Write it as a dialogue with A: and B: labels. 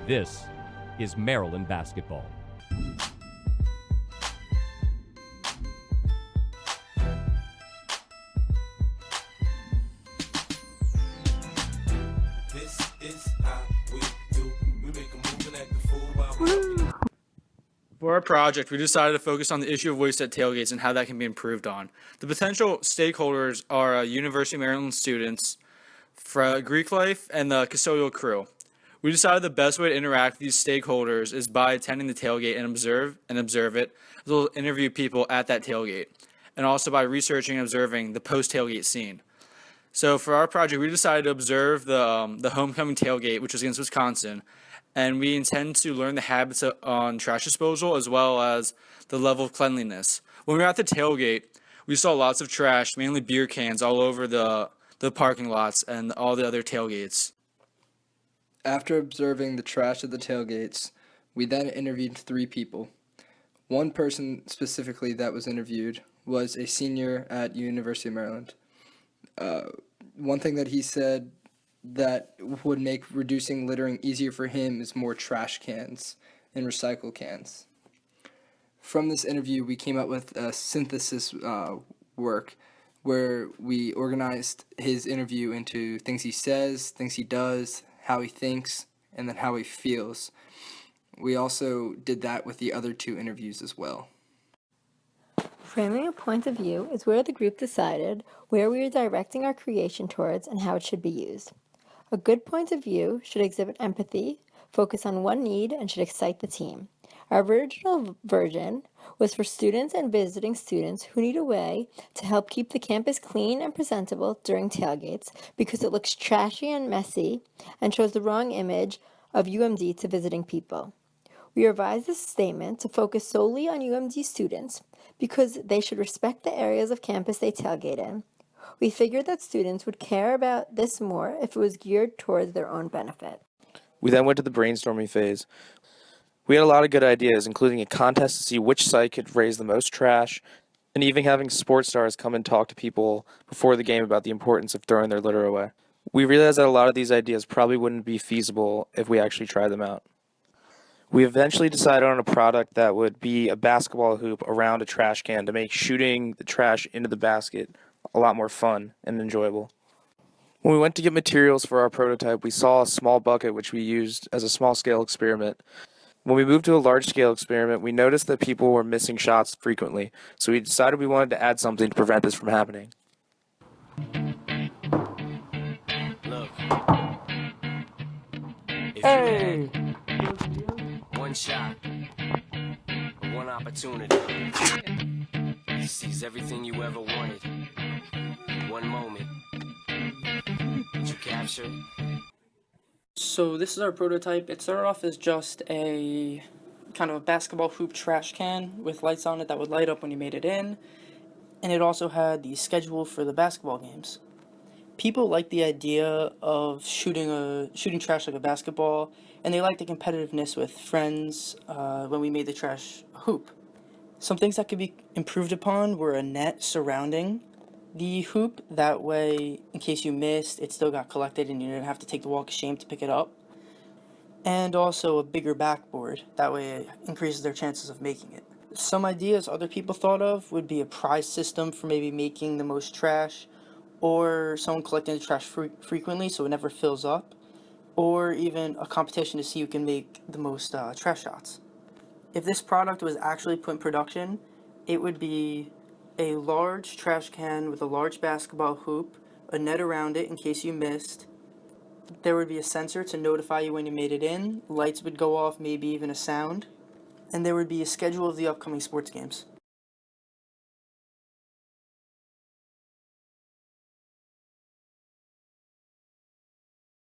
A: This is Maryland basketball.
B: This is how we do. We make a move and act the fool while we
C: For our project, we decided to focus on the issue of waste at tailgates and how that can be improved on. The potential stakeholders are University of Maryland students, Greek life, and the custodial crew. We decided the best way to interact with these stakeholders is by attending the tailgate and observe it, as well as interview people at that tailgate, and also by researching and observing the post-tailgate scene. So for our project, we decided to observe the homecoming tailgate, which was against Wisconsin, and we intend to learn the habits on trash disposal as well as the level of cleanliness. When we were at the tailgate, we saw lots of trash, mainly beer cans, all over the parking lots and all the other tailgates.
D: After observing the trash at the tailgates, we then interviewed 3 people. One person specifically that was interviewed was a senior at University of Maryland. One thing that he said that would make reducing littering easier for him is more trash cans and recycle cans. From this interview, we came up with a synthesis work where we organized his interview into things he says, things he does, how he thinks, and then how he feels. We also did that with the other 2 interviews as well.
E: Framing a point of view is where the group decided where we are directing our creation towards and how it should be used. A good point of view should exhibit empathy, focus on one need, and should excite the team. Our original version was for students and visiting students who need a way to help keep the campus clean and presentable during tailgates because it looks trashy and messy and shows the wrong image of UMD to visiting people. We revised this statement to focus solely on UMD students because they should respect the areas of campus they tailgate in. We figured that students would care about this more if it was geared towards their own benefit.
F: We then went to the brainstorming phase. We had a lot of good ideas, including a contest to see which site could raise the most trash, and even having sports stars come and talk to people before the game about the importance of throwing their litter away. We realized that a lot of these ideas probably wouldn't be feasible if we actually tried them out. We eventually decided on a product that would be a basketball hoop around a trash can to make shooting the trash into the basket a lot more fun and enjoyable. When we went to get materials for our prototype, we saw a small bucket which we used as a small-scale experiment. When we moved to a large-scale experiment, we noticed that people were missing shots frequently, so we decided we wanted to add something to prevent this from happening.
B: look.
D: Hey!
B: One shot, one opportunity. Sees everything you ever wanted. One moment. Did you capture it?
G: So this is our prototype. It started off as just a kind of a basketball hoop trash can with lights on it that would light up when you made it in. And it also had the schedule for the basketball games. People like the idea of shooting trash like a basketball, and they like the competitiveness with friends when we made the trash hoop. Some things that could be improved upon were a net surrounding the hoop. That way, in case you missed, it still got collected and you didn't have to take the walk of shame to pick it up. And also a bigger backboard. That way it increases their chances of making it. Some ideas other people thought of would be a prize system for maybe making the most trash, or someone collecting the trash frequently so it never fills up, or even a competition to see who can make the most trash shots. If this product was actually put in production, it would be a large trash can with a large basketball hoop, a net around it in case you missed. There would be a sensor to notify you when you made it in, lights would go off, maybe even a sound, and there would be a schedule of the upcoming sports games.